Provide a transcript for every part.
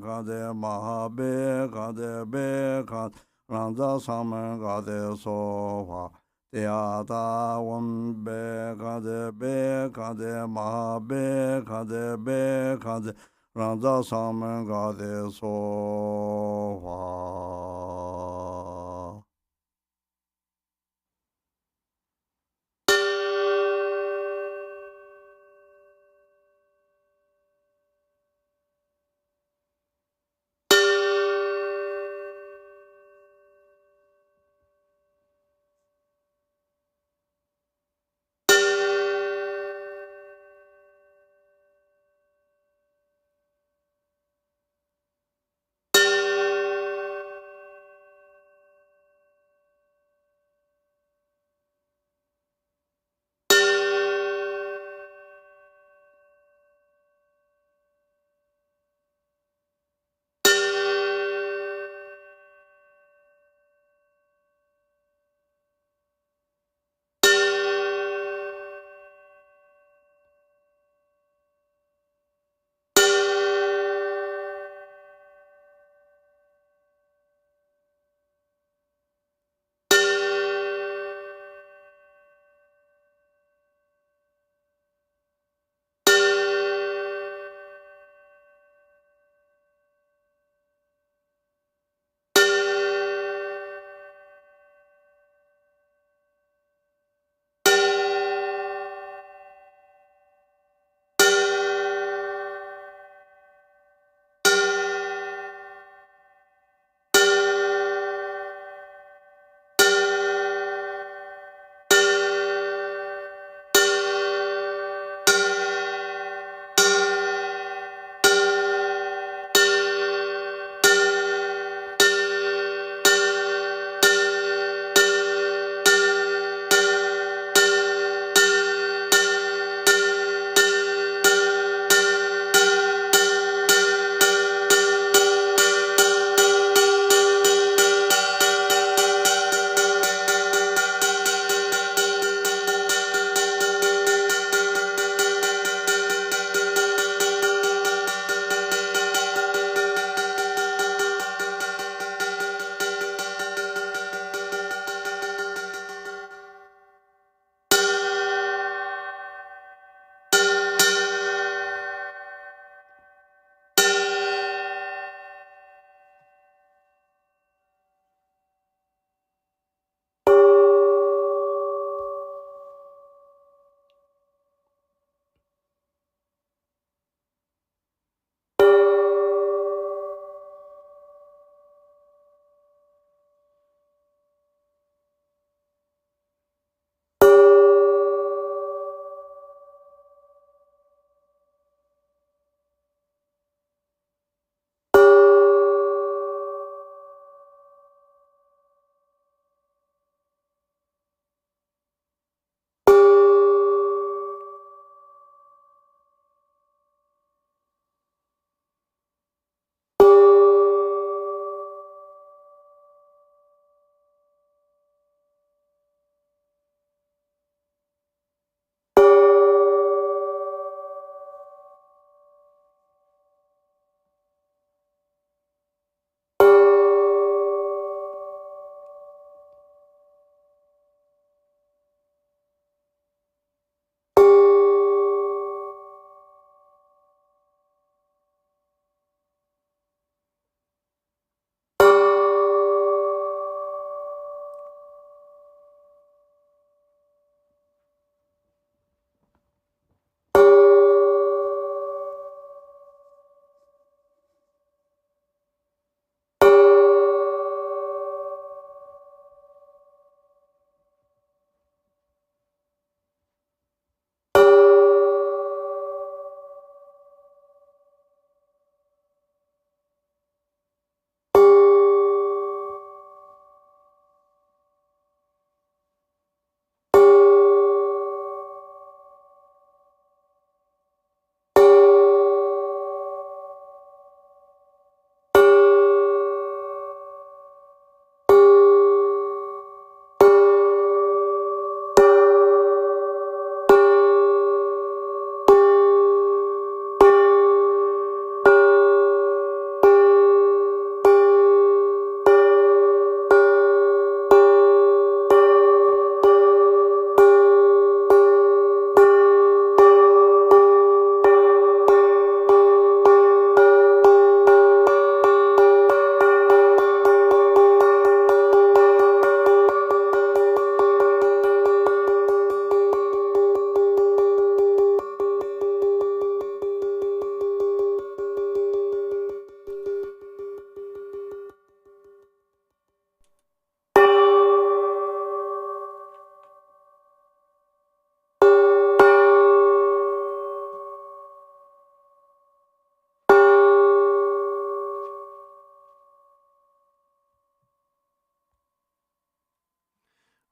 Kade Mahabe Kade Be Kade Ranza Saman Kade Soha Teata Wam Be Kade Mahabe Kade Be Kade Ranza Saman Kade Soha.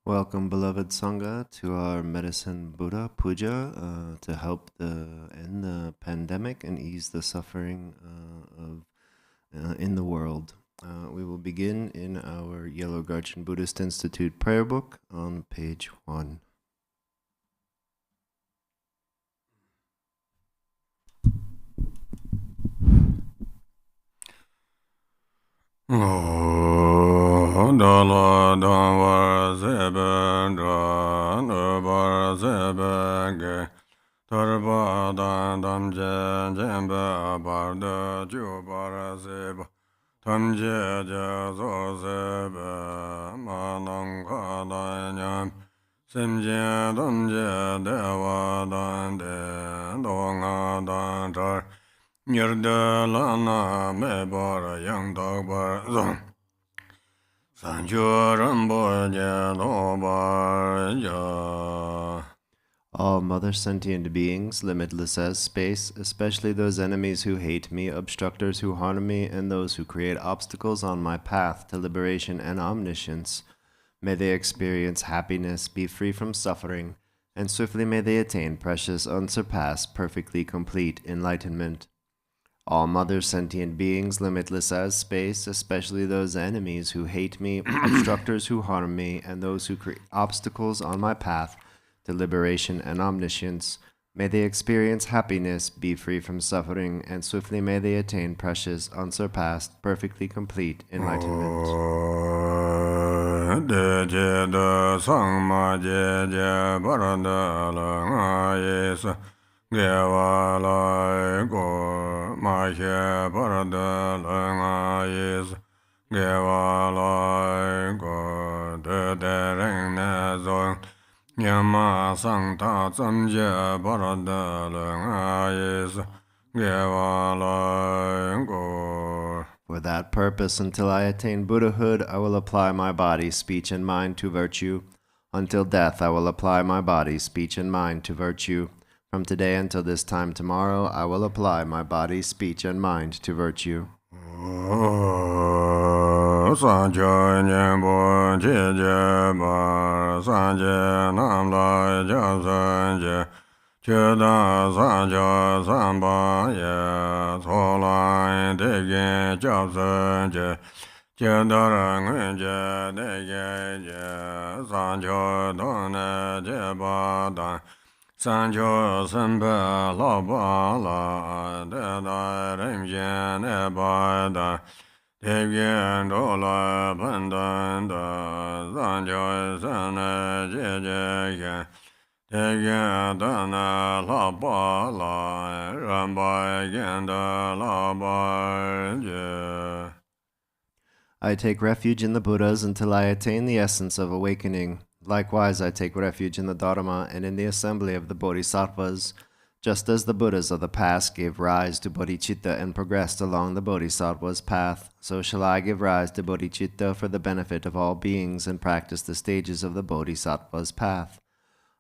Welcome, beloved Sangha, to our Medicine Buddha Puja to help end the pandemic and ease the suffering in the world. We will begin in our Yellow Garchen Buddhist Institute prayer book on page 1. Dala Dhamma Sebe Dra Nubara Sebe Ge Tarpa Dam Je Jembe Barda Jubara Sebe Tam Je Je So Sebe Manang Kada Nyam Sim Je Dam Je Dewa Dan De Donga Dan Tar Nirde Lana Me Bara Yang Dag Bar Zong All mother sentient beings, limitless as space, especially those enemies who hate me, obstructors who harm me, and those who create obstacles on my path to liberation and omniscience, may they experience happiness, be free from suffering, and swiftly may they attain precious, unsurpassed, perfectly complete enlightenment. All mother sentient beings, limitless as space, especially those enemies who hate me, obstructors who harm me, and those who create obstacles on my path to liberation and omniscience, may they experience happiness, be free from suffering, and swiftly may they attain precious, unsurpassed, perfectly complete enlightenment. Geva lai go ma she parada la is Geva lai go de reng na zo Nyama sang ta tsam je parada la is Geva lai go. For that purpose, until I attain Buddhahood, I will apply my body, speech, and mind to virtue. Until death, I will apply my body, speech, and mind to virtue. From today until this time tomorrow, I will apply my body, speech, and mind to virtue. Sanjo Sembe La Ba La De Da Rim Jen E Ba Da Dev Yen Do La Ban Dan Da Sanjo Sen E Je Je Yen Dev Yen Da Na La Ba La Ram Ba Yen Da La Ba Je. I take refuge in the Buddhas until I attain the essence of awakening. Likewise, I take refuge in the Dharma and in the assembly of the Bodhisattvas. Just as the Buddhas of the past gave rise to Bodhicitta and progressed along the Bodhisattva's path, so shall I give rise to Bodhicitta for the benefit of all beings and practice the stages of the Bodhisattva's path.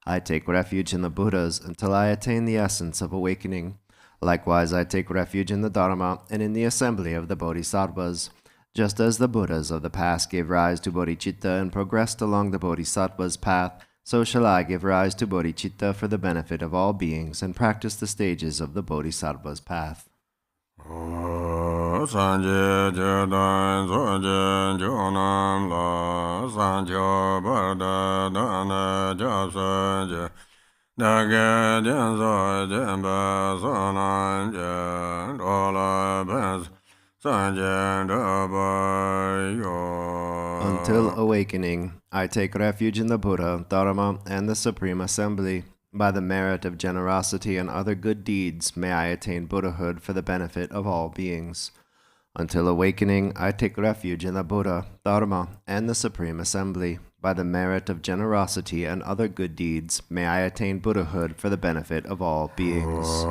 I take refuge in the Buddhas until I attain the essence of awakening. Likewise, I take refuge in the Dharma and in the assembly of the Bodhisattvas. Just as the Buddhas of the past gave rise to Bodhicitta and progressed along the Bodhisattva's path, so shall I give rise to Bodhicitta for the benefit of all beings and practice the stages of the Bodhisattva's path. Sanje Jedan Soje Jonam La Sanjo Barda Dana Japsanje Dage Jenso Jemba Sonan Jen Dola Bens Until awakening, I take refuge in the Buddha, Dharma, and the Supreme Assembly. By the merit of generosity and other good deeds, may I attain Buddhahood for the benefit of all beings. Until awakening, I take refuge in the Buddha, Dharma, and the Supreme Assembly. By the merit of generosity and other good deeds, may I attain Buddhahood for the benefit of all beings.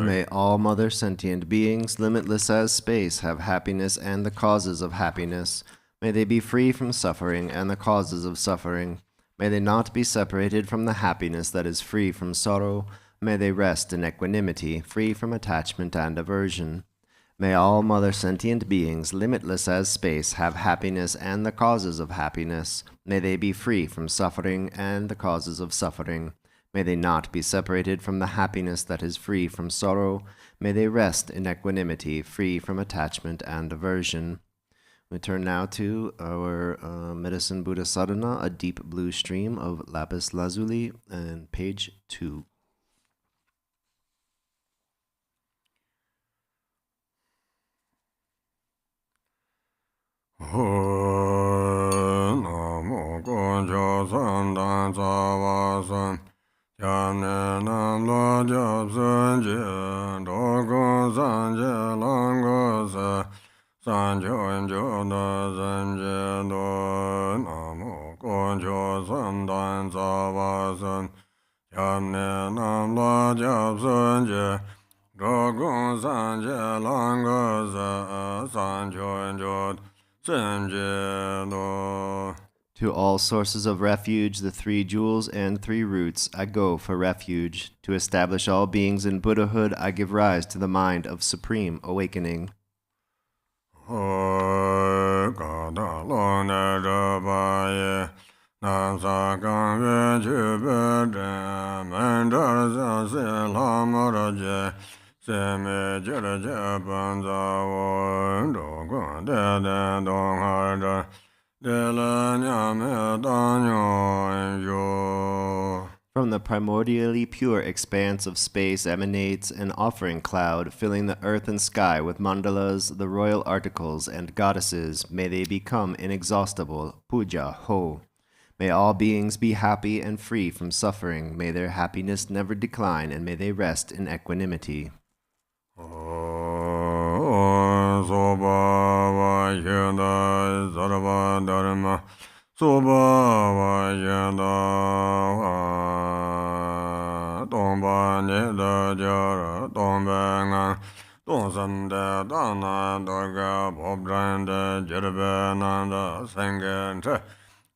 May all mother sentient beings, limitless as space, have happiness and the causes of happiness. May they be free from suffering and the causes of suffering. May they not be separated from the happiness that is free from sorrow. May they rest in equanimity, free from attachment and aversion. May all mother sentient beings, limitless as space, have happiness and the causes of happiness. May they be free from suffering and the causes of suffering. May they not be separated from the happiness that is free from sorrow. May they rest in equanimity, free from attachment and aversion. We turn now to our Medicine Buddha Sadhana, a deep blue stream of lapis lazuli, and page 2. Namo Gonjo Sandan Zawasan Yane Nam Lo Jab Sanjin Dogon Sanje Langosa Sanjo Enjo Da Sanjin Do Namo Gonjo Sandan Zawasan Yane Nam Lo Jab Sanjin Dogon Sanje Langosa Sanjo Enjo To all sources of refuge, the 3 jewels and 3 roots, I go for refuge. To establish all beings in Buddhahood, I give rise to the mind of supreme awakening. Seme jere japanza wo dogon de dong harda de la nyame danyo yo. From the primordially pure expanse of space emanates an offering cloud, filling the earth and sky with mandalas, the royal articles, and goddesses. May they become inexhaustible. Puja, ho. May all beings be happy and free from suffering. May their happiness never decline, and may they rest in equanimity. Soba va yenda zarva dharma soba va yenda tomba neda jara tomba ngan tonsam de dana dorga bobranda jerbe nanda sengente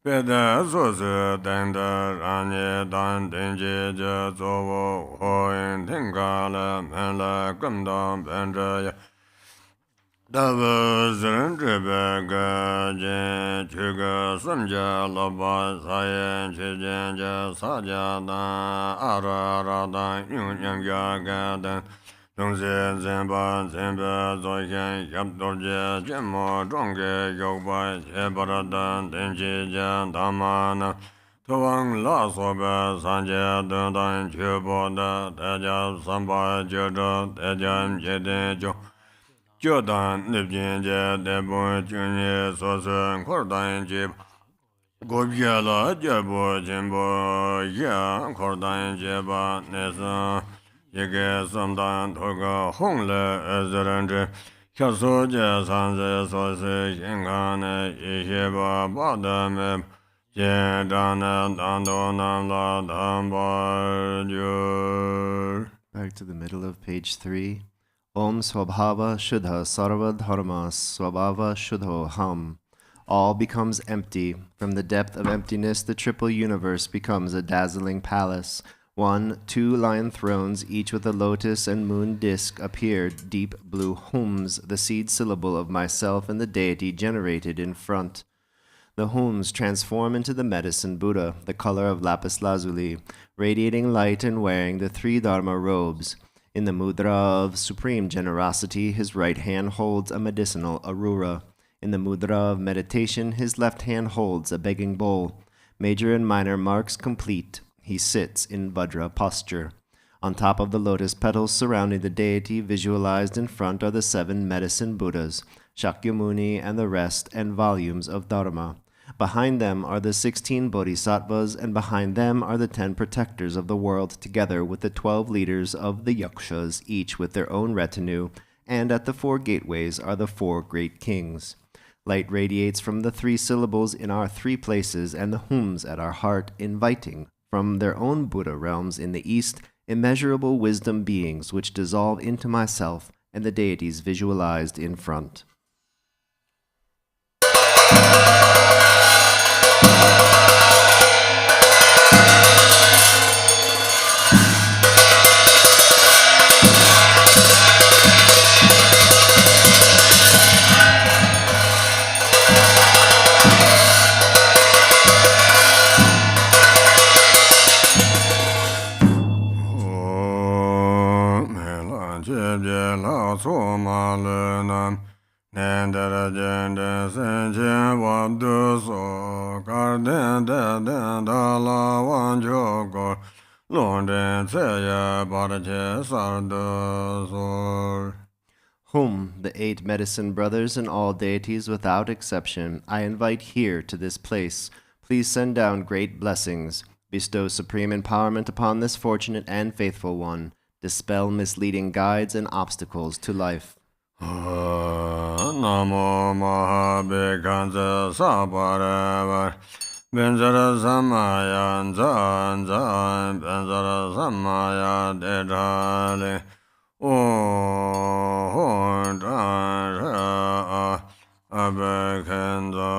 Peda sosu denda ranye dan denje je zowo hoin tingala menla gumdam bendraya Dava zirin dribe ga jen chuga samja loba sayen chijen je saja dan ara dan yun yam ya ga dan Dongse zenpa zenpa zoken yabdorje jemo zhongge yogba jebaradan denji jan damana Tawang la sobe sanje dundan chubo da dejab samba jodo dejab jede jo Jodan nipjin je debun chunye sosun kordan jib Gobye la jebo jimbo ya kordan jeba nesan Yige samdan toga hongle ezerendre Kyaso je sanze sosi shingane isheba badame Jedane dando namla dambar Back to the middle of page 3. Om Swabhava Shuddha Sarva Dharma Swabhava Shuddho Ham. All becomes empty. From the depth of emptiness, the triple universe becomes a dazzling palace. 2 lion thrones, each with a lotus and moon disk, appeared. Deep blue hums, the seed syllable of myself and the deity generated in front. The hums transform into the medicine Buddha, the color of lapis lazuli, radiating light and wearing the 3 Dharma robes. In the mudra of supreme generosity, his right hand holds a medicinal arura. In the mudra of meditation, his left hand holds a begging bowl. Major and minor marks complete. He sits in Vajra posture. On top of the lotus petals surrounding the deity, visualized in front, are the 7 medicine Buddhas, Shakyamuni and the rest, and volumes of Dharma. Behind them are the 16 bodhisattvas, and behind them are the 10 protectors of the world, together with the 12 leaders of the yakshas, each with their own retinue, and at the 4 gateways are the 4 great kings. Light radiates from the 3 syllables in our 3 places and the hums at our heart, inviting, from their own Buddha realms in the east, immeasurable wisdom beings which dissolve into myself and the deities visualized in front. Whom, the 8 medicine brothers and all deities without exception, I invite here to this place. Please send down great blessings. Bestow supreme empowerment upon this fortunate and faithful one. Dispel misleading guides and obstacles to life. Namo Mahabhikansa Sabharavar Benzara Samaya Zan Zan Benzara Samaya Dedali Om Dara Abhikansa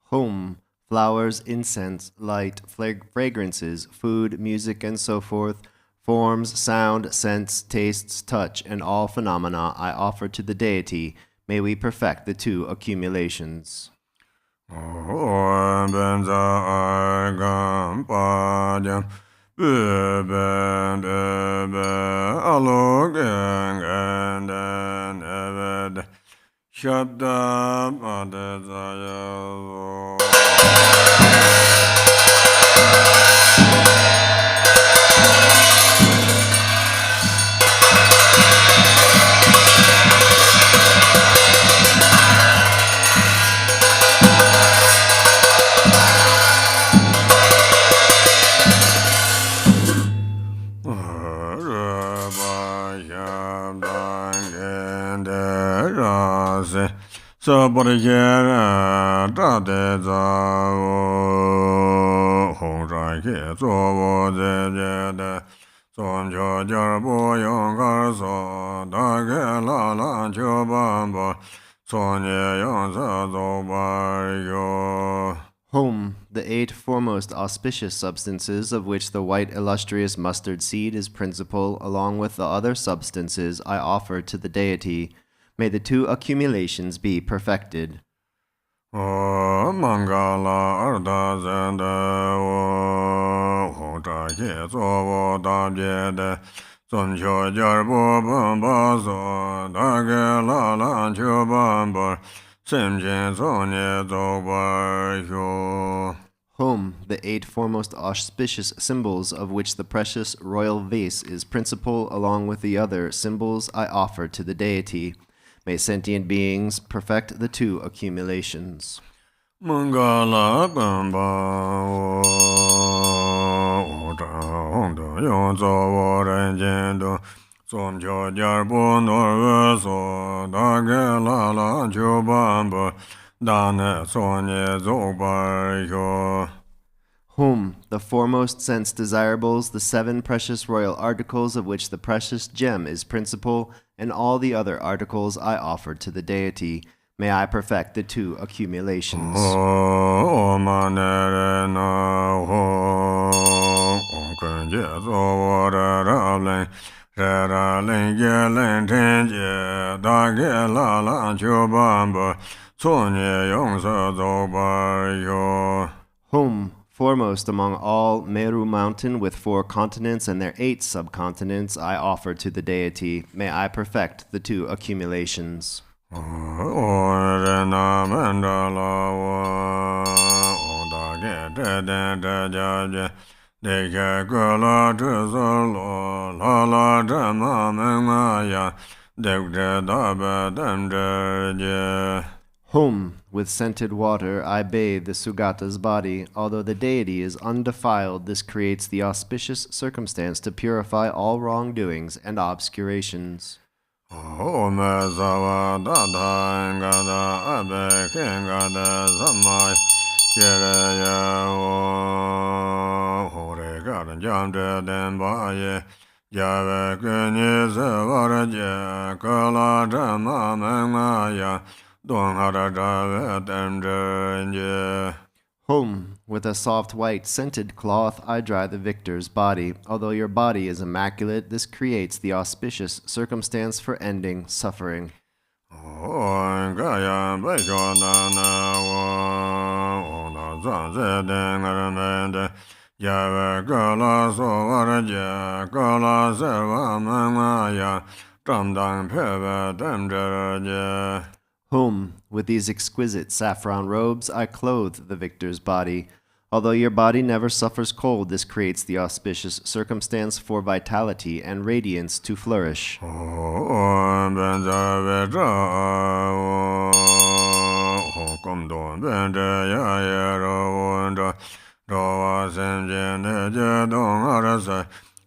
Home, flowers, incense, light, fragrances, food, music, and so forth, forms, sound, scents, tastes, touch, and all phenomena I offer to the deity. May we perfect the 2 accumulations. Sabhara Dade Zao Hong Zai Ke Zobo Zede Sonjo Jarbo Yongar So Dage La La Chobambo Sonye Yonza Zobar Yo. Home, the 8 foremost auspicious substances of which the white illustrious mustard seed is principal, along with the other substances I offer to the deity. May the 2 accumulations be perfected. Mangala Arda Zenda Hota Ke Zobo Dabjede Sonjo Jarbo Bambazo Dage La La Chobambo Semjen Sonye Zobar Yo. Home, the 8 foremost auspicious symbols of which the precious royal vase is principal, along with the other symbols I offer to the deity. May sentient beings perfect the 2 accumulations. Mangala Bamba Ota Honda Yonzo Warenjendo Sonjo Jarbo Norveso Dage La La Chobambo Dane Sonye Zobar Yo. Home, the foremost sense desirables, the 7 precious royal articles of which the precious gem is principal, and all the other articles I offer to the deity. May I perfect the 2 accumulations. Shara Linge Lintinje, Dage Lala Chubamba, Sonye Yongsa Zobar Yo. Whom, foremost among all Meru Mountain with 4 continents and their 8 subcontinents, I offer to the deity. May I perfect the 2 accumulations. Orena Mandala, Odage Jaja. Deke Gula Tuzolo, Lala Dama Maya, Dekde Daba Damja. Whom, with scented water, I bathe the Sugata's body. Although the deity is undefiled, this creates the auspicious circumstance to purify all wrongdoings and obscurations. Ome Zawa Dada Ngada Abe Kingada Samai, Kiraya Hore Garden Jamde Dembaye, Jave Kunyi Zavaraja, Kala Dama Mangaya. Whom, with a soft white scented cloth, I dry the victor's body. Although your body is immaculate, this creates the auspicious circumstance for ending suffering. Whom, with these exquisite saffron robes, I clothe the victor's body. Although your body never suffers cold, this creates the auspicious circumstance for vitality and radiance to flourish.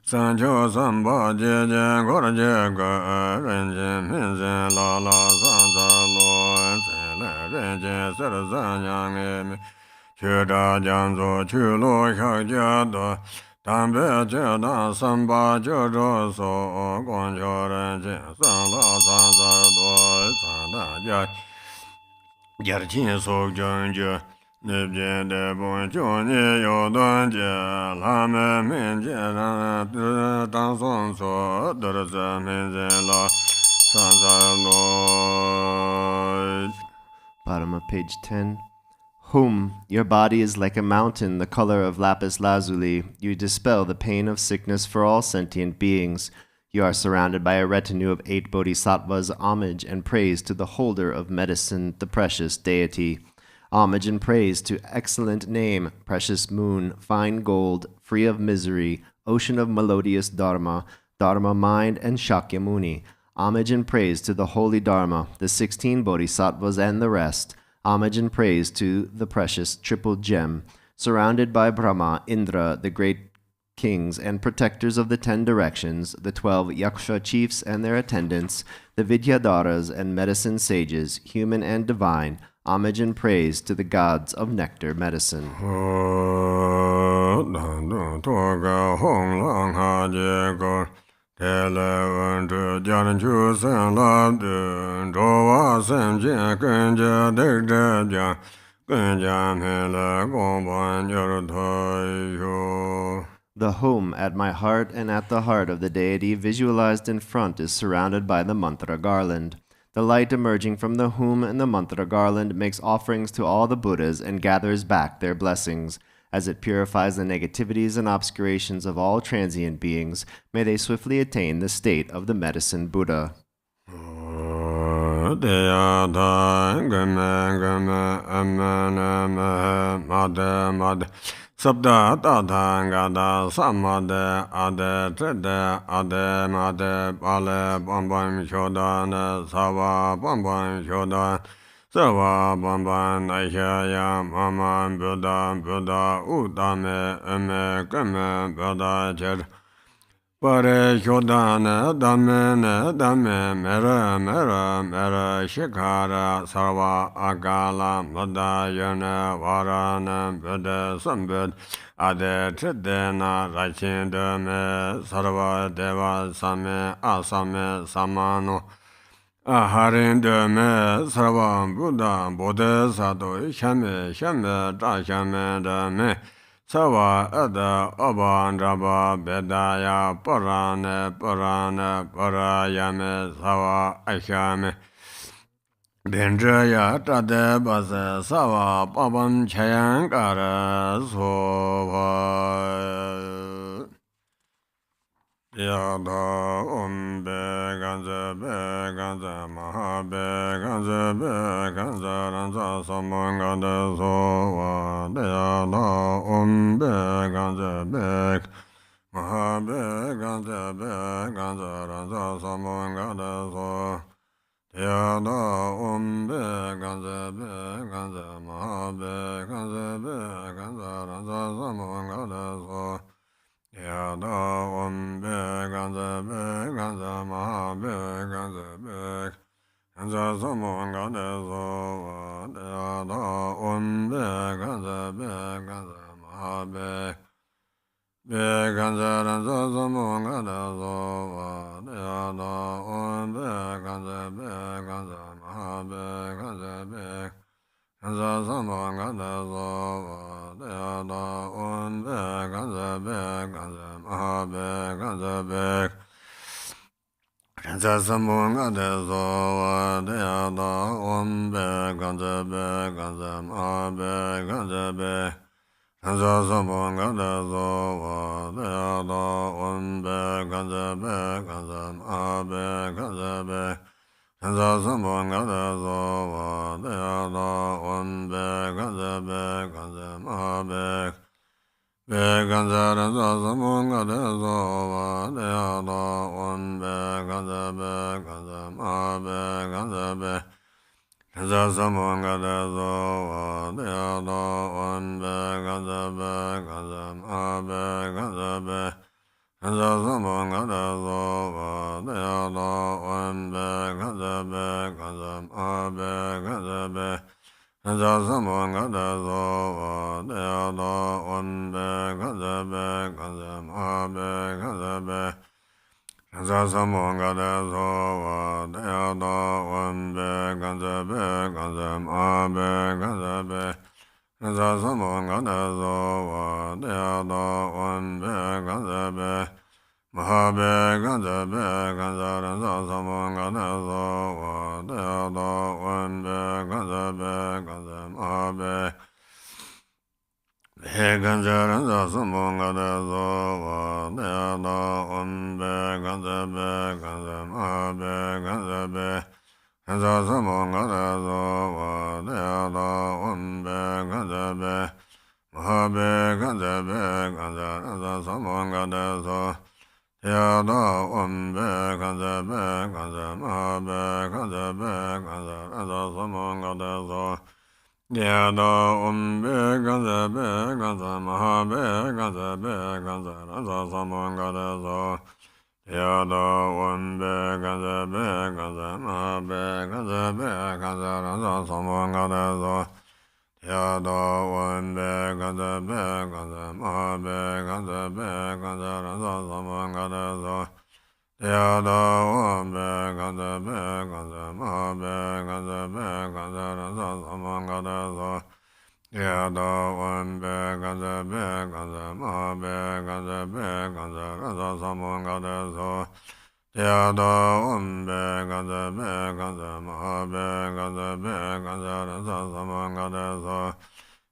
Sancho Samba Jeje Gora Jega Renjin Pinzin La La Sanza Lo Sele Renjin Sera Zanyang Chuda Janzo Chulo Hajado Tambe Jeda Samba Jodo So Gonjo Renjin San La Sanza Do Sanda Jai Yarchin Sok Jonjo Nibje de bon chonye yo don je la me min je na dan son so de za min je la san za lo. Bottom of page 10. Whom, your body is like a mountain the color of lapis lazuli. You dispel the pain of sickness for all sentient beings. You are surrounded by a retinue of 8 bodhisattvas. Homage and praise to the holder of medicine, the precious deity. Homage and praise to excellent name, precious moon, fine gold, free of misery, ocean of melodious dharma, dharma mind, and Shakyamuni. Homage and praise to the holy dharma, the 16 bodhisattvas and the rest. Homage and praise to the precious triple gem, surrounded by Brahma, Indra, the great kings and protectors of the 10 directions, the 12 yaksha chiefs and their attendants, the vidyadharas and medicine sages, human and divine. Homage and praise to the gods of nectar medicine. The home at my heart and at the heart of the deity visualized in front is surrounded by the mantra garland. The light emerging from the hum and the mantra garland makes offerings to all the Buddhas and gathers back their blessings. As it purifies the negativities and obscurations of all transient beings, may they swiftly attain the state of the medicine Buddha. Sabda Tata Gada Samade Ade Trede Ade Made Bale Bambam Shodan Sava Bambam Shodan Sava Bambam Aishaya Mama Buddha Buddha Udame Eme Keme Buddha Ched Pare Shodan Dame Dame Mere Mere Mere Shikara Sarva Agala Buddha Yone Varana Buddha Sambud Ade Tridena Rachin Deme Sarva Deva Same Asame Samano Aharin Deme Sarva Buddha Bodhisattva Shame Shame Da Shame Deme Sawa Ada Abandraba Bedaya Parane Parayame Sawa Ashame Benjaya Tade Base Sawa Babam Chayankara Sova Yada Ganza Be Ganza Maha Be Ganza Be Ganza Ranza Samangada Sova Yada Ganza Be Maha Be Ganza Be Ganza Ranza Samangada Sova Yada Ganza Be Ganza Maha Be Ganza Be Ganza Ranza Samangada Sova Yada Ganza Be Ganza Maha Be Ganza Be Ganza Samangada Sova Yada Ganza Be Ganza Maha Be Ganza Ranza Samangada Sova Yada Ganza Be Ganza Maha Be Ganza Be Ganza Samangada Sova Yada Ganza Be Ganza Maha Be Ganza Be Ganza Samangada Sova Yada Ganza Be Ganza Maha Be Ganza Be Ganza Samangada Sova Yada Ganza Be Ganza Maha Be Ganza Be Ganza Samangada Sova Yada Ganza Be Ganza Maha Be Ganza Ranza Samangada Sova Yada Ganza Be Ganza Maha Be Ganza Be Ganza Samangada Sova Yada Ganza Be Ganza Maha Be Ganza Be Ganza Samangada Sova Yada Ganza Be Ganza Maha Be Ganza Be Ganza Samangada Sova Yada Ganza Be Ganza Maha Be Ganza Be Ganza Samangada Sova Yada Ganza Be Ganza Maha Be Ganza Be Ganza Samangada Sova Yada Ganza Be Maha Be Ganza Be Ganza Ranza Samangada Sova Yada Ganza Be Ganza Maha Be Ganza Ranza Samangada Sova Yada Ganza Be Ganza Maha Be Ganza Be Ganza Samangada Sova Yada Ganza Be Maha Be Ganza Be Ganza Ranza Samangada Sova Yada Ganza Be Ganza Maha Be Ganza Be Ganza Ranza Samangada Sova Yada Ganza Be Ganza Maha Be Ganza Be Ganza Ranza Samangada Sova Yada Ganza Be Ganza Maha Be Ganza Be Ganza Ranza Samangada Sova Yada Ganza Be Ganza Maha Be Ganza Be Ganza Ranza Samangada Sova Yada Ganza Be Ganza Maha Be Ganza Be Ganza Ranza Samangada Sova Yada Ganza Be Ganza Maha Be Ganza Be Ganza Ranza Samangada Sova Yada Ganza Be Ganza Maha Be Ganza Be Ganza Ranza Samangada Sova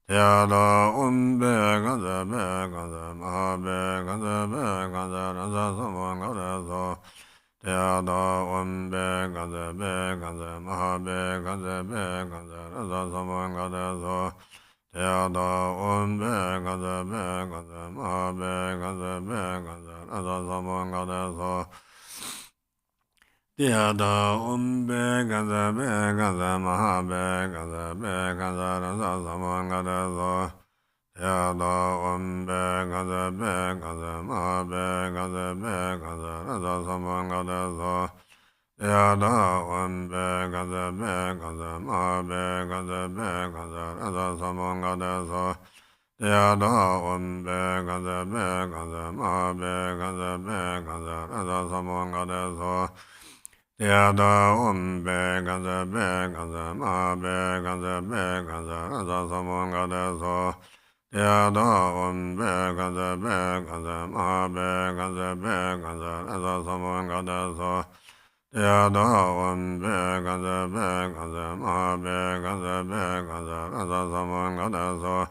Yada Ganza Be Ganza Maha Be Ganza Be Ganza Ranza Samangada Sova Yada Ganza Be Ganza Maha Be Ganza Be Ganza Ranza Samangada Sova Yada Ganza Be Ganza Maha Be Ganza Be Ganza Ranza Samangada Sova Yada Ganza Be Ganza Maha Be Ganza Be Ganza Ranza Samangada Sova Yada Ganza Be Ganza Maha Be Ganza Be Ganza Ranza Samangada Sova Yada Ganza Be Ganza Maha Be Ganza Be Ganza Ranza Samangada Sova Yada Ganza Be Ganza Maha Be Ganza Be Ganza Ranza Samangada Sova Yada Ganza Be Ganza Maha Be Ganza Be Ganza Ranza Samangada Sova Yada Om Be Gaza Be Gaza Ma Be Gaza Be Gaza Raza Samon Gada So Yada Om Be Gaza Be Gaza Ma Be Gaza Be Gaza Raza Samon Gada So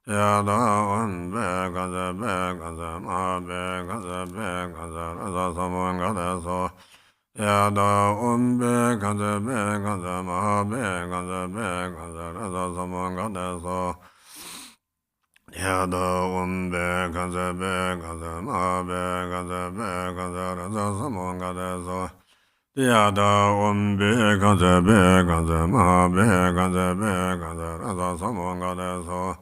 Yada Om Be Gaza Be Gaza Ma Be Gaza Be Gaza Raza Samon Gada So Yada Om Be Gaza Be Gaza Ma Be Gaza Be Gaza Raza Samon Gada So Yada Om Be Gaza Be Gaza Ma Be Gaza Be Gaza Raza Samon Gada So Yada Om Be Gaza Be Gaza Ma Be Gaza Be Gaza Raza Samon Gada So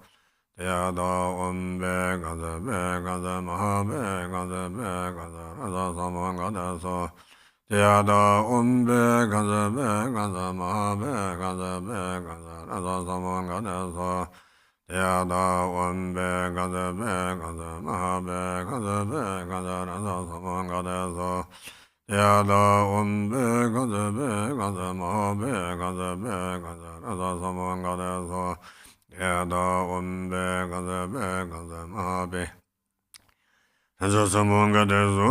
Yada Om Be Gaza Be Gaza Ma Be Gaza Be Gaza Raza Samon Gada So Yada Om Be Gaza Be Gaza Ma Be Gaza Be Gaza Raza Samon Gada So Yada Om Be Gaza Be Gaza Ma Be Gaza Be Gaza Raza Samon Gada So Yada Om Be Gaza Be Gaza Ma Be Gaza Be Gaza Raza Samon Gada So Yada Om Be Gaza Be Gaza Ma Be Gaza Samon Gada So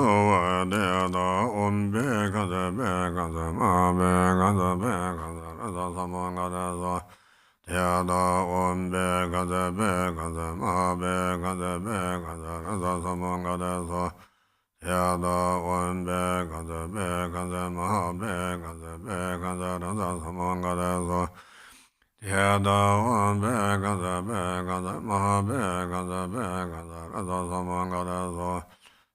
Yada Om Be Gaza Be Gaza Ma Be Gaza Be Gaza Raza Samon Gada So Yada Om Be Gaza Be Gaza Ma Be Gaza Be Gaza Raza Samon Gada So Yada Om Be Gaza Be Gaza Ma Be Gaza Be Gaza Raza Samon Gada So Yada Om Be Gaza Be Gaza Ma Be Gaza Be Gaza Raza Samon Gada So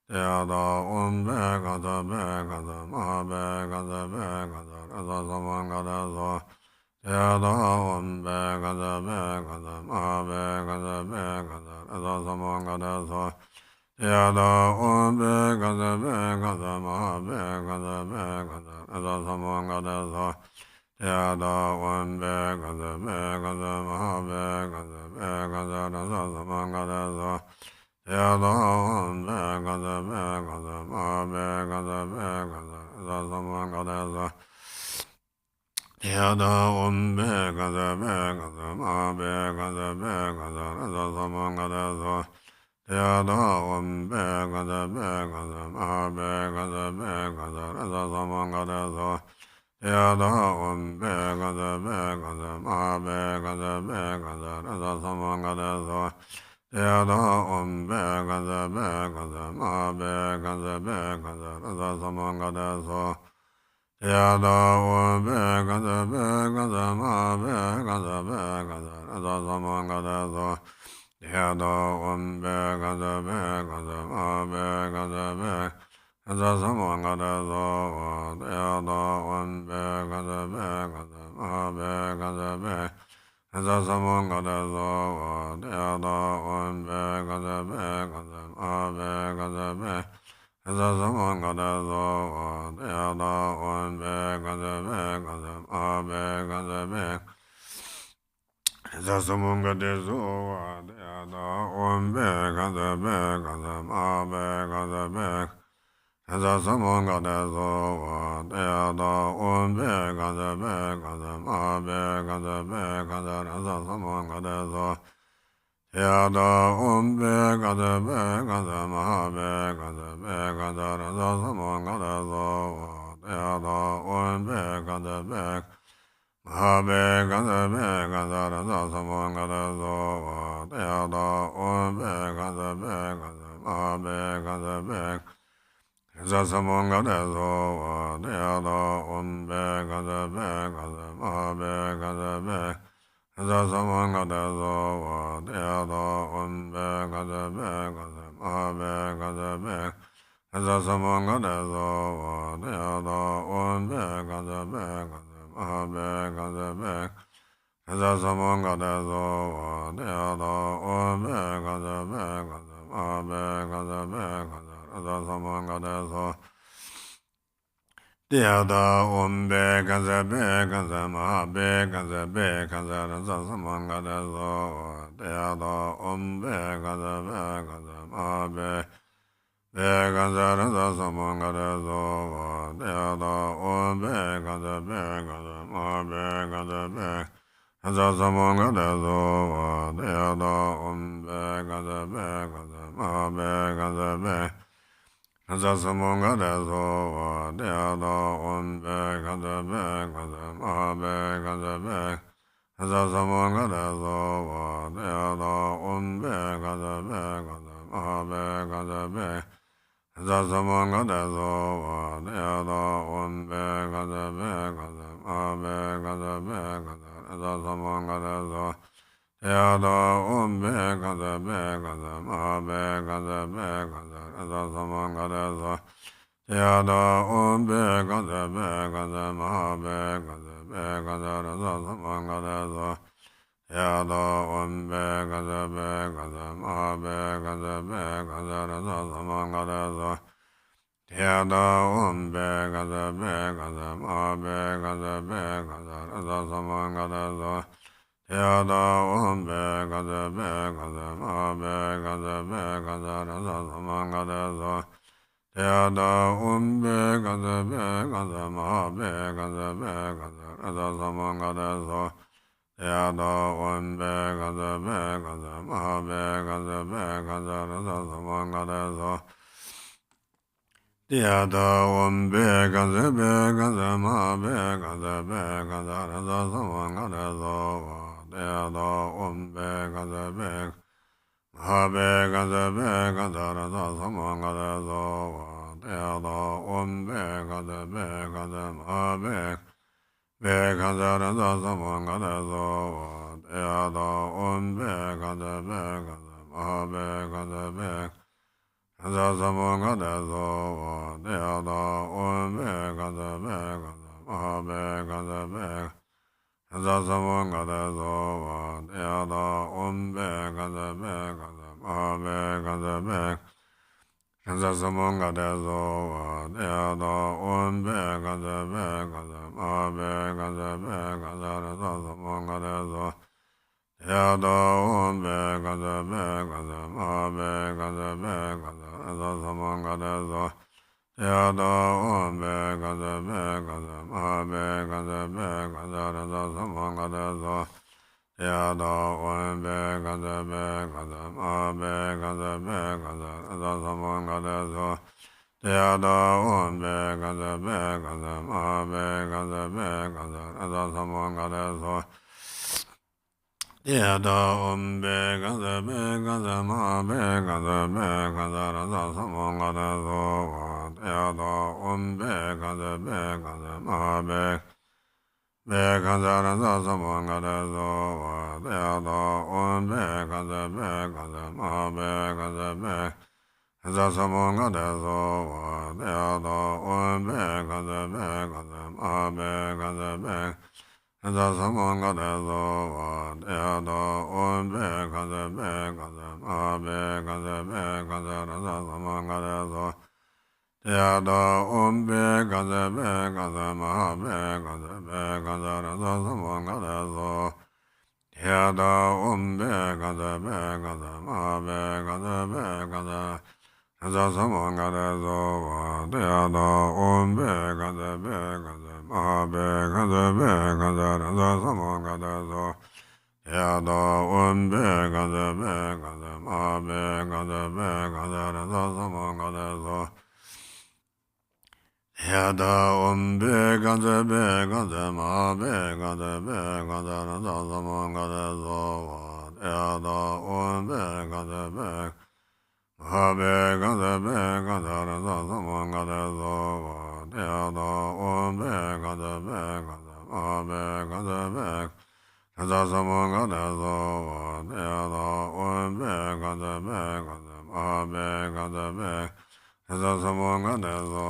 Yada Om Be Gaza Be Gaza Ma Be Gaza Be Gaza Raza Samon Gada So Yada Om Be Gaza Be Gaza Ma Be Gaza Be Gaza Raza Samon Gada So Yada Om Be Gaza Be Gaza Ma Be Gaza Be Gaza Raza Samon Gada So Yada Om Be Gaza Be Gaza Ma Be Gaza Be Gaza Raza Samon Gada So Yada Om Be Gaza Be Gaza Ma Be Gaza Be Gaza Raza Samon Gada So Yada Om Be Gaza Be Gaza Ma Be Gaza Be Gaza Raza Samon Gada So Yada Om Be Gaza Be Gaza Ma Be Gaza Be Gaza Raza Samon Gada So Yada Om Be Gaza Be Gaza Ma Be Gaza Be Gaza Raza Samon Gada So Yada Om Be Gaza Be Gaza Ma Be Gaza Be Gaza Raza Samon Gada So Yada Om Be Gaza Be Gaza Ma Be Gaza Be Gaza Raza Samon Gada So Yada Om Be Gaza Be Gaza Ma Be Gaza Be Gaza Samon Gada So Yada Om Be Gaza Be Gaza Ma Be Gaza Be Gaza Samon Gada So Yada Om Be Gaza Be Gaza Ma Be Gaza Be Gaza Samon Gada So Yada Om Be Gaza Be Gaza Ma Be Gaza Be Gaza Samon Gada So Yada Om Be Gaza Be Gaza Ma Be Gaza Be Gaza Samon Gada So Yada Om Be Gaza Be Gaza Ma Be Gaza Be Gaza Raza Samon Gada So Yada Om Be Gaza Be Gaza Ma Be Gaza Be Gaza Raza Samon Gada So Yada Om Be Gaza Be Ma Be Gaza Be Gaza Raza Samon Gada So Yada Om Be Gaza Be Gaza Ma Be Gaza Be Gaza Samon Gada So Yada Om Be Gaza Be Gaza Ma Be Gaza Be Gaza Samon Gada So Yada Om Be Gaza Be Gaza Ma Be Gaza Be Gaza Samon Gada So Yada Om Be Gaza Be Gaza Ma Be Gaza Be Gaza Samon Gada So Yada Om Be Gaza Be Gaza Ma Be Gaza Be Gaza Raza Samon Gada So Yada Om Be Gaza Be Gaza Ma Be Gaza Be Gaza Raza Samon Gada So Yada Om Be Gaza Be Gaza Ma Be Be Gaza Raza Samon Gada So Yada Om Be Gaza Be Gaza Ma Be Gaza Be Haza Samonga Dazo, Deada Umbe Gaza Be Gaza Mabe Gaza Be Haza Samonga Dazo, Deada Umbe Gaza Be Gaza Mabe Gaza Be Haza Samonga Dazo, Deada Umbe Gaza Be Gaza Mabe Gaza Be Haza Samonga Dazo, Deada Umbe Gaza Be Gaza Mabe Gaza Be Gaza Zamangadazo, Yada Umbe Gaza Begaza, Mabe Gaza Begaza, Zamangadazo, Yada Umbe Gaza Begaza, Mabe Gaza Begaza, Zamangadazo, Yada Umbe Gaza Begaza, Mabe Gaza Begaza, Zamangadazo, Yada Umbe Gaza Begaza, Mabe Gaza Begaza, Zamangadazo, Yada Umbe Gaza Begaza, Mabe Gaza Begaza, Zamangadazo, Yada Umbe Gaza Begaza, Mabe Gaza Begaza, Zamangadazo, Yada Umbe Gaza Begaza, Mabe Gaza Begaza, Zamangadazo, Yada Umbe Gaza Begaza, Mabe Gaza Begaza, Zamangadazo, Yada Umbe Gaza Begaza, Mabe Gaza Begaza, Zamangadazo, Yada Umbe Gaza Begaza, Mabe Begaza, Zamangadazo, Yada Umbe Gaza Begaza, Mabe Gaza Begaza, Zamangadazo, Yada Umbe Gaza Begaza, Mabe Gaza Begaza, Zamangadazo, Yada Umbe Gaza Begaza, Mabe Gaza Begaza, Zamangadazo, Yada Umbe Gaza Begaza, Mabe Gaza Begaza, Zamangadazo, Yada Umbe Gaza Begaza, Mabe Gaza Begaza, Zamangadazo, Yada Umbe Gaza Begaza, Mabe Gaza Begaza, Zamangadazo, Yada Umbe Gaza Begaza, Mabe Gaza Begaza, Zamangadazo, Yada Umbe Gaza Begaza, Mabe Gaza Begaza, Zamangadazo, Yada Umbe Gaza Begaza, Mabe Gaza Begaza, Zamangadazo, Yada Umbe Gaza Begaza, Mabe Begaza, Zamangadazo, Yada Umbe Gaza Begaza, Mabe Gaza Begaza, Zamangadazo, Yada Umbe Gaza Begaza, Mabe Gaza Begaza, Zamangadazo, Yada Umbe Gaza Begaza, Mabe Gaza Begaza, Zamangadazo, Yada Umbe Gaza Begaza, Mabe Gaza Begaza, Zamangadazo, Yada Umbe Gaza Begaza, Mabe Gaza Begaza, Zamangadazo, Yada Umbe Gaza Begaza, Mabe Gaza Begaza, Zamangadazo, Yada Umbe Gaza Begaza, Mabe Gaza Begaza, Zamangadazo, Yada Umbe Gaza Begaza, Mabe Gaza Begaza, Zamangadazo, Yada Umbe Gaza Begaza, Mabe Gaza Begaza, Zamangadazo, Yada Umbe Gaza Begaza, Mabe Gaza Begaza, Zamangadazo, Yada Umbe Gaza Begaza, Mabe Gaza Begaza, Zamangadazo,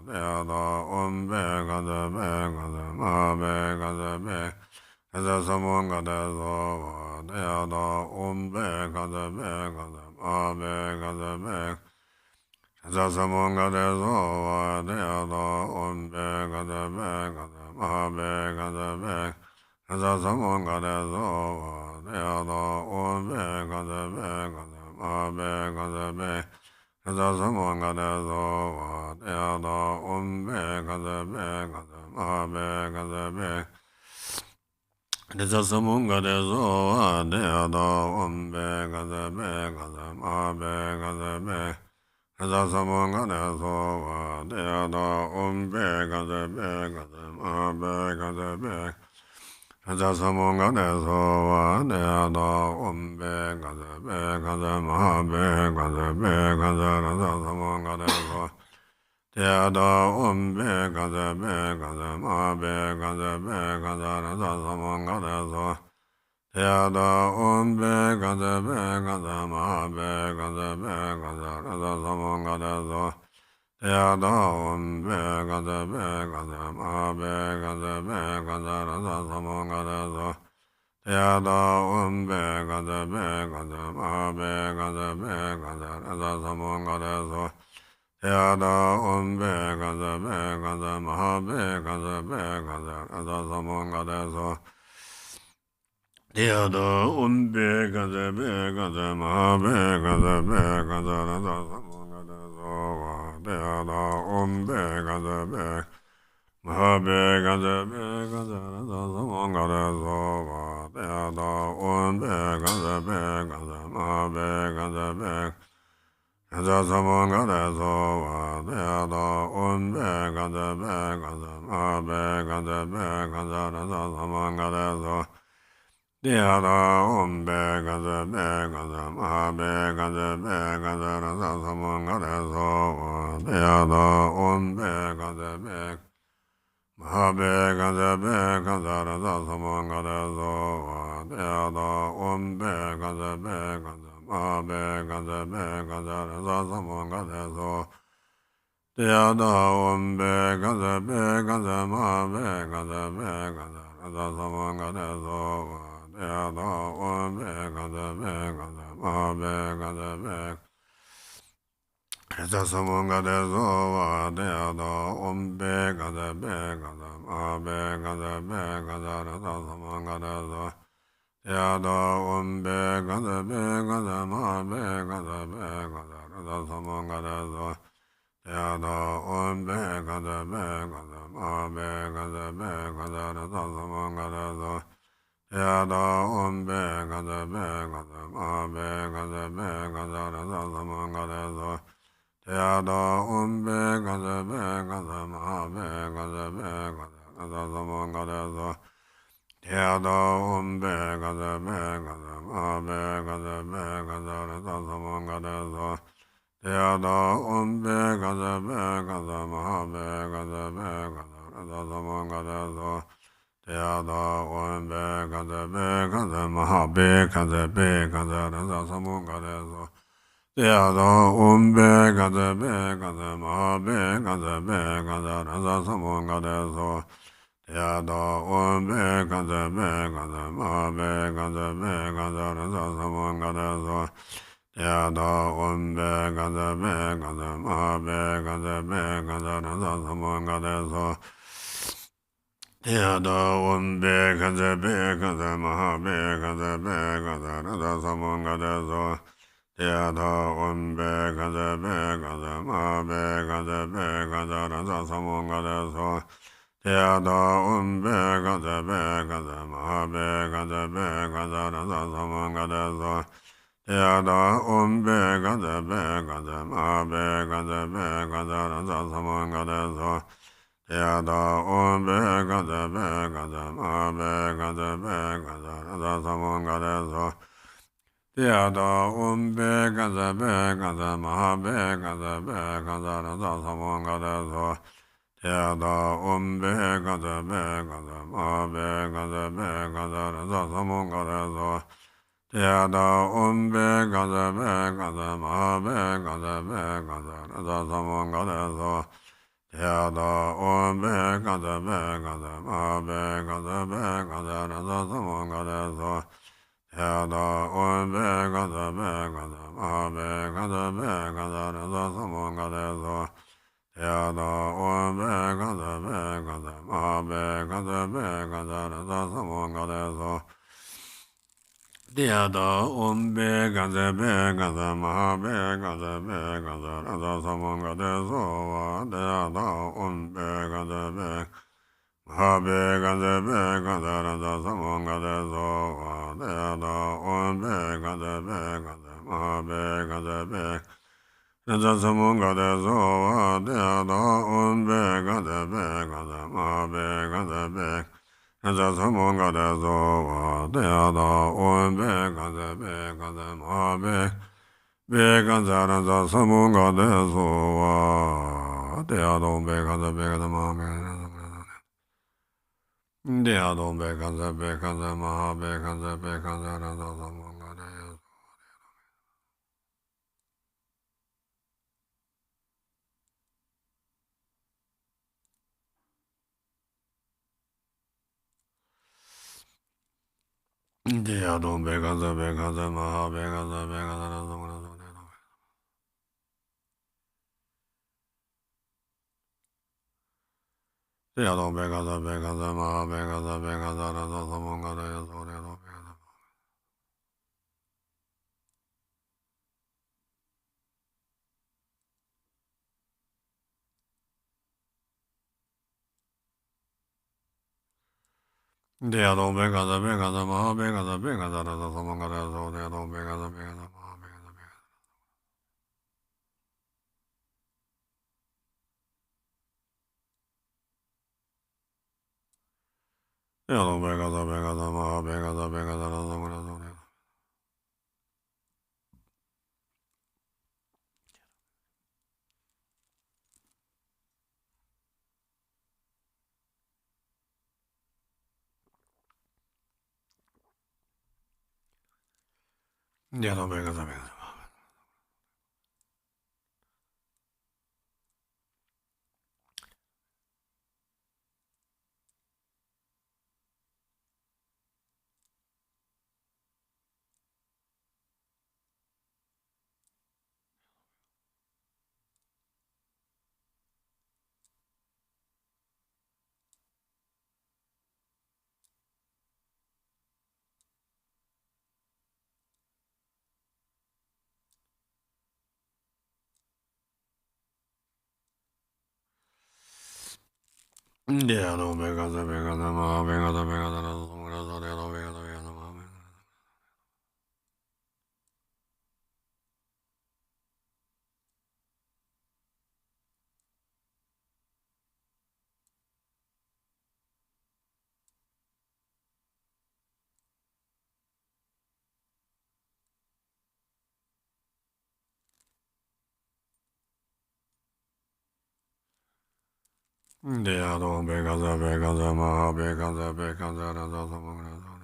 Yada Umbe Gaza Begaza, Mabe Gaza Begaza, Zamangadazo, Yada Umbe Gaza Begaza, Mabe Gaza Begaza, Zamangadazo, Yada Umbe Gaza Begaza, Mabe Gaza Begaza, Zamangadazo, Yada Umbe Gaza Begaza, Mabe Gaza Begaza, Zamangadazo, Yada Umbe Gaza Begaza, Mabe Gaza Begaza, Desa samunga deso wa dea da ombe gaza be gaza ma be gaza be. Desa samunga deso wa dea da ombe gaza be gaza ma be gaza be. Desa samunga deso wa dea da ombe gaza be gaza ma be gaza be gaza. Desa samunga deso Teada umbe gaza be gaza ma be gaza be gaza raza samanga raza. Teada umbe gaza be gaza ma be gaza be gaza raza samanga raza. Teada umbe gaza be gaza ma be gaza be gaza raza samanga raza. Teada umbe gaza be gaza ma be gaza be gaza raza samanga raza. Teada umbe gaza be gaza maha be gaza be gaza raza samanga raza. Teada umbe gaza be gaza maha be gaza be gaza raza samanga raza. Teada umbe gaza be maha be gaza be gaza raza samanga raza. Teada umbe gaza be gaza maha be gaza be Gaza samanga raza wa deada umbe gaza be gaza ma be gaza be gaza raza samanga raza. Deada umbe gaza be gaza ma be gaza be gaza raza samanga raza wa deada umbe gaza be ma be gaza be gaza raza samanga raza wa deada umbe gaza be gaza ma be gaza be gaza raza samanga raza. Teada umbe gaza be gaza ma be gaza be gaza raza samanga raza. Teada umbe gaza be gaza ma be gaza be raza samanga raza. Teada umbe gaza be gaza ma be gaza be gaza raza samanga raza. Teada umbe gaza be gaza ma be gaza be gaza raza samanga raza. Teada umbe gaza be gaza ma be gaza be gaza raza samanga raza. Teada umbe gaza be gaza ma be gaza be gaza raza samanga raza. Teada umbe gaza be gaza ma be gaza be gaza raza samanga raza. Teada umbe gaza be gaza ma be gaza be gaza raza samanga raza. Teada umbe gaza be gaza ma be gaza be gaza raza samanga raza. Teada umbe gaza be gaza ma be gaza be gaza raza samanga raza. Teada umbe gaza be gaza ma be gaza be gaza raza samanga raza. Teada umbe gaza be gaza ma be gaza be gaza raza samanga raza. Teada umbe gaza be gaza ma be gaza be gaza raza samanga raza. Teada umbe gaza be gaza ma be gaza be gaza raza samanga raza. Teada umbe gaza be gaza ma be gaza be gaza raza samanga raza. Teada umbe gaza be gaza ma be gaza be gaza raza samanga raza. Teada umbe gaza be gaza ma be gaza be gaza raza samanga raza. Teada umbe gaza be gaza ma be gaza be gaza raza samanga raza. Teada umbe gaza be gaza ma be gaza be gaza raza samanga raza. Teada umbe gaza be gaza ma be gaza be gaza raza samanga raza. Teada umbe gaza be gaza ma be gaza be gaza raza samanga raza. Teada umbe gaza be gaza ma be gaza be gaza raza samanga raza. Teada umbe gaza be gaza ma be gaza be gaza raza samanga raza. Teada umbe gaza be gaza ma be gaza be gaza raza samanga raza. Teada umbe gaza be gaza ma be gaza be gaza raza samanga raza. Teada umbe gaza be Habe ganze be ganze randa samon ganze so de da on be ganze mahabe ganze be randa samon ganze so de da on be ganze mahabe ganze be randa samon ganze so de da on be ganze mahabe be ganze randa samon ganze so de da on be ganze mahabe Dea don be kanza maha be kanza randa samanga dea. Dea don be kanza maha be kanza randa samanga dea. Dea don be kanza maha be kanza randa samanga dea. Dea don be kanza maha be kanza randa samanga dea. Dea don be kanza maha be kanza. Dea don be kanza maha be kanza randa samanga dea. Dea don be kanza Dea don be kanza maha be kanza randa samanga dea. Don be kanza maha. Dea don be kanza maha be kanza randa samanga dea.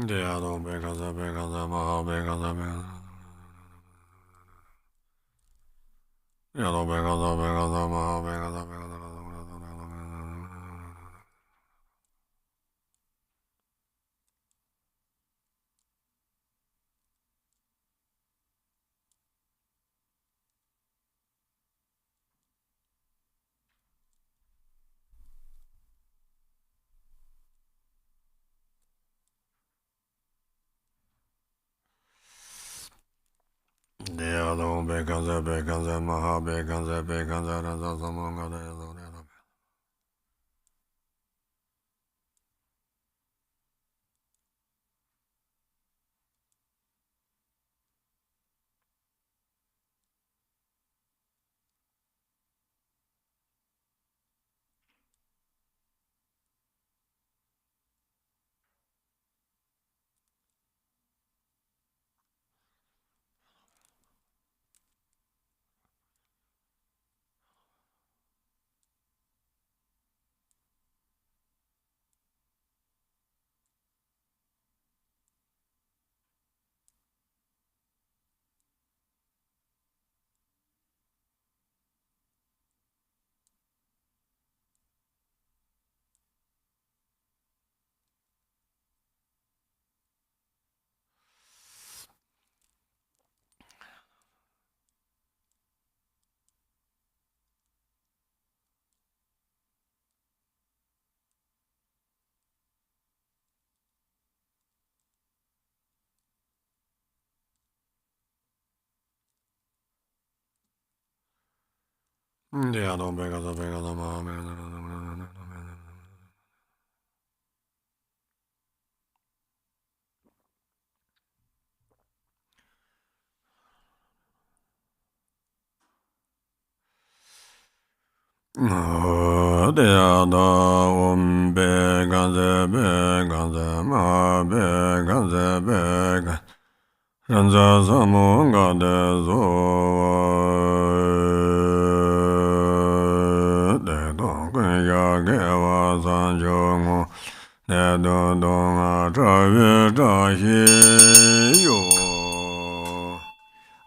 Dea don be kanza maha be kanza Dea don be kanza maha be kanza Dea don be kanza maha be kanza randa samanga dea.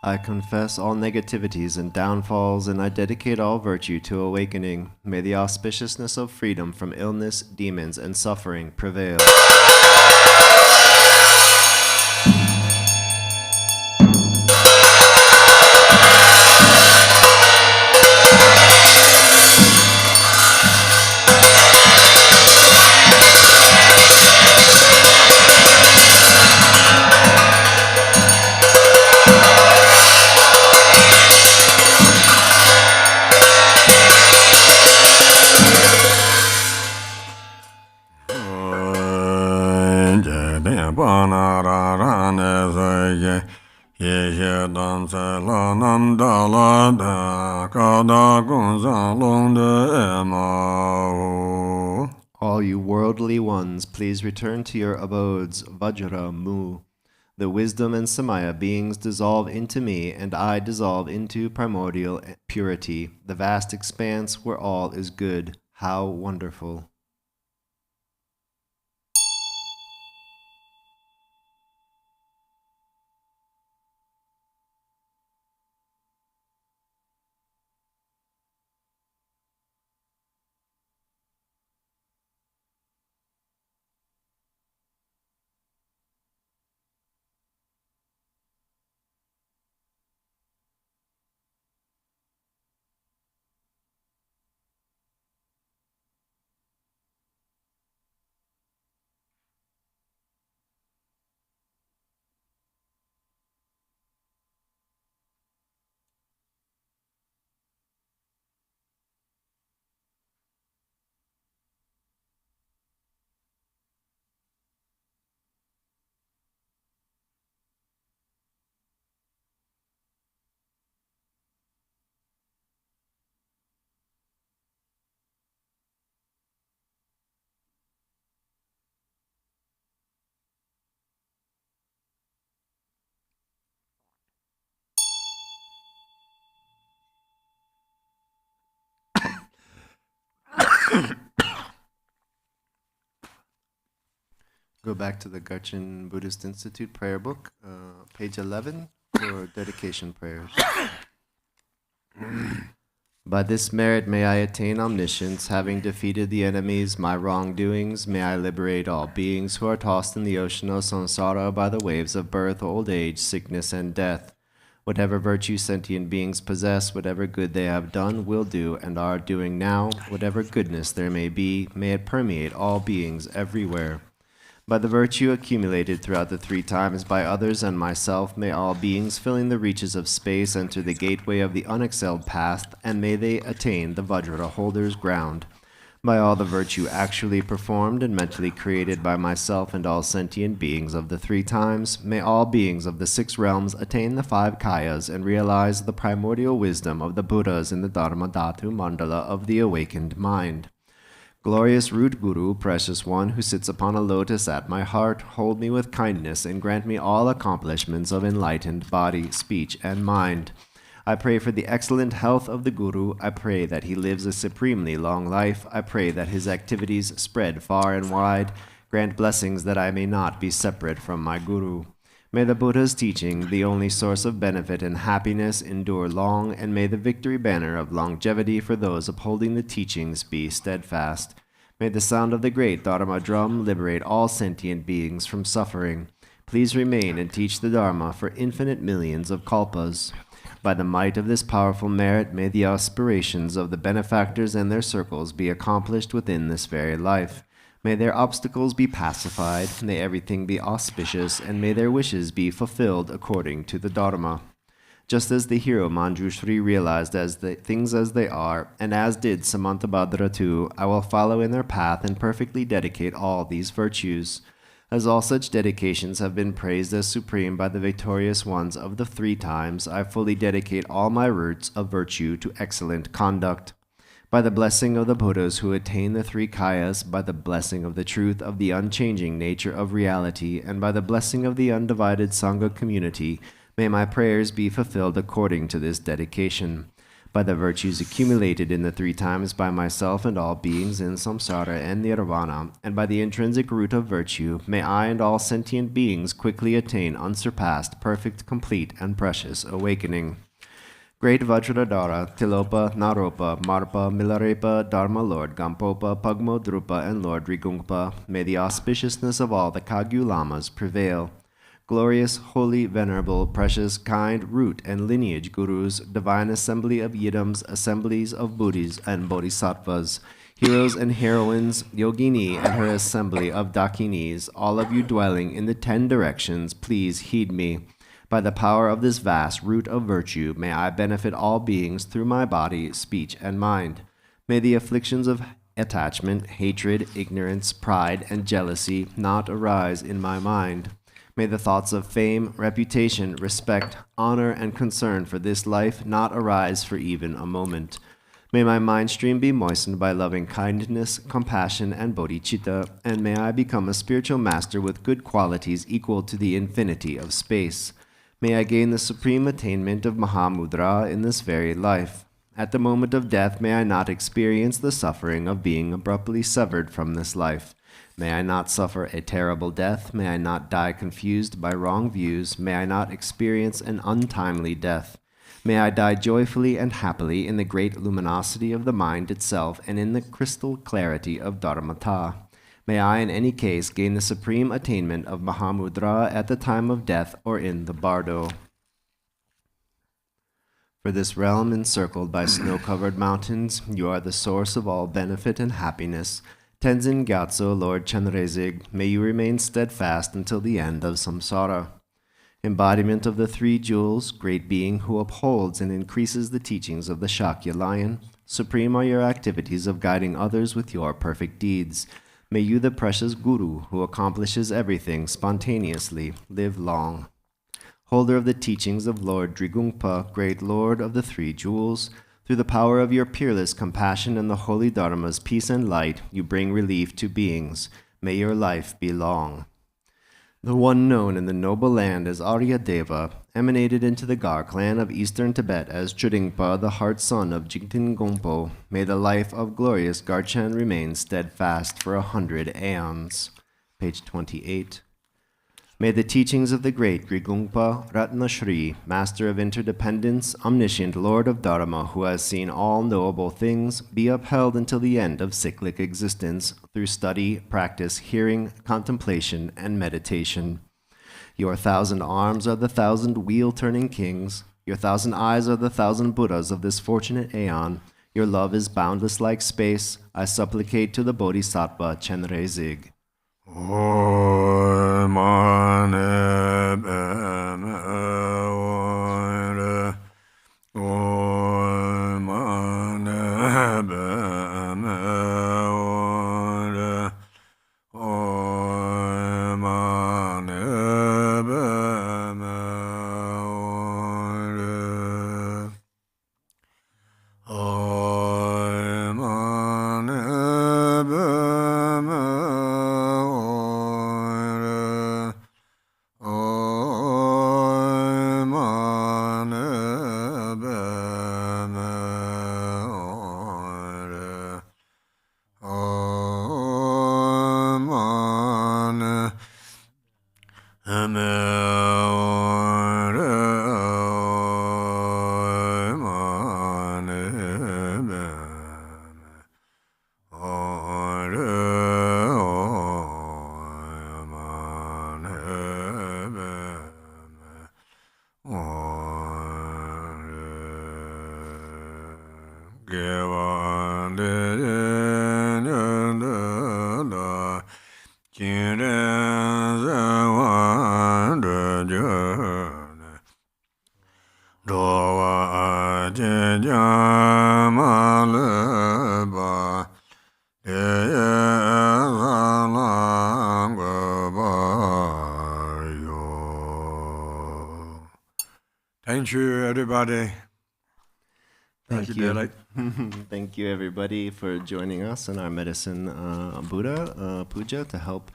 I confess all negativities and downfalls, and I dedicate all virtue to awakening. May the auspiciousness of freedom from illness, demons, and suffering prevail. All you worldly ones, please return to your abodes, Vajra Mu. The wisdom and Samaya beings dissolve into me, and I dissolve into primordial purity, the vast expanse where all is good. How wonderful! Go back to the Gachin Buddhist Institute prayer book, page 11, for dedication prayers. By this merit may I attain omniscience, having defeated the enemies, my wrongdoings. May I liberate all beings who are tossed in the ocean of samsara by the waves of birth, old age, sickness, and death. Whatever virtue sentient beings possess, whatever good they have done, will do, and are doing now, whatever goodness there may be, may it permeate all beings everywhere. By the virtue accumulated throughout the 3 times by others and myself, may all beings filling the reaches of space enter the gateway of the unexcelled path, and may they attain the Vajra holder's ground. By all the virtue actually performed and mentally created by myself and all sentient beings of the 3 times, may all beings of the 6 realms attain the 5 kayas and realize the primordial wisdom of the Buddhas in the Dharma Dhatu Mandala of the awakened mind. Glorious root Guru, precious one who sits upon a lotus at my heart, hold me with kindness and grant me all accomplishments of enlightened body, speech, and mind. I pray for the excellent health of the Guru. I pray that he lives a supremely long life. I pray that his activities spread far and wide. Grant blessings that I may not be separate from my Guru. May the Buddha's teaching, the only source of benefit and happiness, endure long, and may the victory banner of longevity for those upholding the teachings be steadfast. May the sound of the great Dharma drum liberate all sentient beings from suffering. Please remain and teach the Dharma for infinite millions of kalpas. By the might of this powerful merit, may the aspirations of the benefactors and their circles be accomplished within this very life. May their obstacles be pacified, may everything be auspicious, and may their wishes be fulfilled according to the Dharma. Just as the hero Manjushri realized things as they are, and as did Samantabhadra too, I will follow in their path and perfectly dedicate all these virtues. As all such dedications have been praised as supreme by the victorious ones of the 3 times, I fully dedicate all my roots of virtue to excellent conduct. By the blessing of the Buddhas who attain the 3 kayas, by the blessing of the truth of the unchanging nature of reality, and by the blessing of the undivided Sangha community, may my prayers be fulfilled according to this dedication. By the virtues accumulated in the 3 times by myself and all beings in samsara and nirvana, and by the intrinsic root of virtue, may I and all sentient beings quickly attain unsurpassed, perfect, complete, and precious awakening. Great Vajradhara, Tilopa, Naropa, Marpa, Milarepa, Dharma Lord, Gampopa, Pugmo Drupa, and Lord Rigungpa, may the auspiciousness of all the Kagyu Lamas prevail. Glorious, holy, venerable, precious, kind, root, and lineage gurus, divine assembly of yidams, assemblies of Buddhas and bodhisattvas, heroes and heroines, yogini and her assembly of dakinis, all of you dwelling in the 10 directions, please heed me. By the power of this vast root of virtue, may I benefit all beings through my body, speech, and mind. May the afflictions of attachment, hatred, ignorance, pride, and jealousy not arise in my mind. May the thoughts of fame, reputation, respect, honor, and concern for this life not arise for even a moment. May my mind stream be moistened by loving kindness, compassion, and bodhicitta, and may I become a spiritual master with good qualities equal to the infinity of space. May I gain the supreme attainment of Mahamudra in this very life. At the moment of death, may I not experience the suffering of being abruptly severed from this life. May I not suffer a terrible death. May I not die confused by wrong views. May I not experience an untimely death. May I die joyfully and happily in the great luminosity of the mind itself and in the crystal clarity of Dharmata. May I, in any case, gain the supreme attainment of Mahamudra at the time of death or in the bardo. For this realm encircled by snow-covered mountains, you are the source of all benefit and happiness. Tenzin Gyatso, Lord Chenrezig, may you remain steadfast until the end of samsara. Embodiment of the 3 jewels, great being who upholds and increases the teachings of the Shakya lion, supreme are your activities of guiding others with your perfect deeds. May you, the precious Guru, who accomplishes everything spontaneously, live long. Holder of the teachings of Lord Drigungpa, great Lord of the 3 jewels, through the power of your peerless compassion and the holy Dharma's peace and light, you bring relief to beings. May your life be long. The one known in the noble land as Aryadeva, emanated into the Gar clan of eastern Tibet as Chudingpa, the heart son of Jigten Gompo. May the life of glorious Garchen remain steadfast for 100 aeons. Page 28. May the teachings of the great Grigungpa Ratnashri, Master of Interdependence, omniscient Lord of Dharma, who has seen all knowable things, be upheld until the end of cyclic existence through study, practice, hearing, contemplation, and meditation. Your 1,000 arms are the 1,000 wheel-turning kings. Your 1,000 eyes are the 1,000 Buddhas of this fortunate aeon. Your love is boundless like space. I supplicate to the Bodhisattva Chenrezig. everybody. Thank How's you. your day like? Thank you, everybody, for joining us in our medicine Buddha puja to help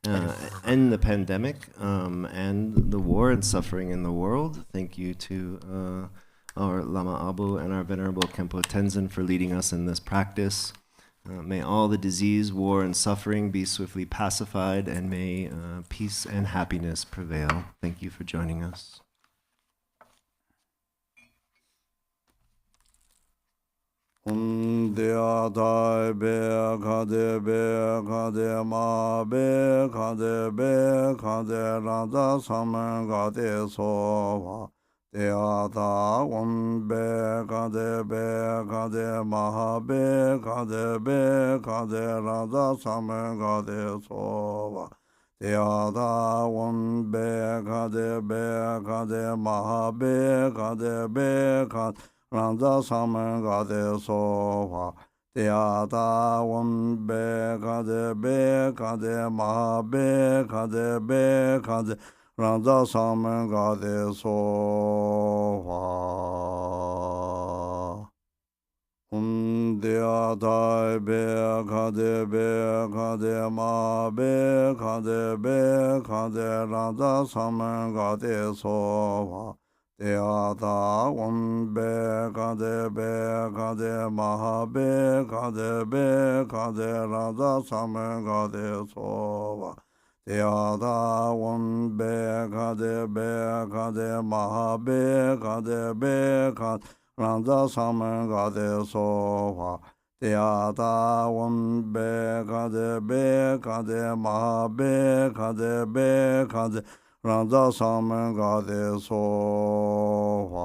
end the pandemic and the war and suffering in the world. Thank you to our Lama Abao and our Venerable Khenpo Tenzin for leading us in this practice. May all the disease, war, and suffering be swiftly pacified, and may peace and happiness prevail. Thank you for joining us. Dia dai be kade ma be kade rada saman kade so dia da be kade ma be kade rada saman kade so dia da be kade ma be kade Randa saman gade soha, dea da be kade ma be kade, randa saman gade soha. Dea da be kade ma be kade, randa saman gade soha. Dea da be kade ma be kade rada samen kade sova. Dea da be kade ma be kade rada samen kade sova. Dea da be kade ma be kade Randa samen gade soha.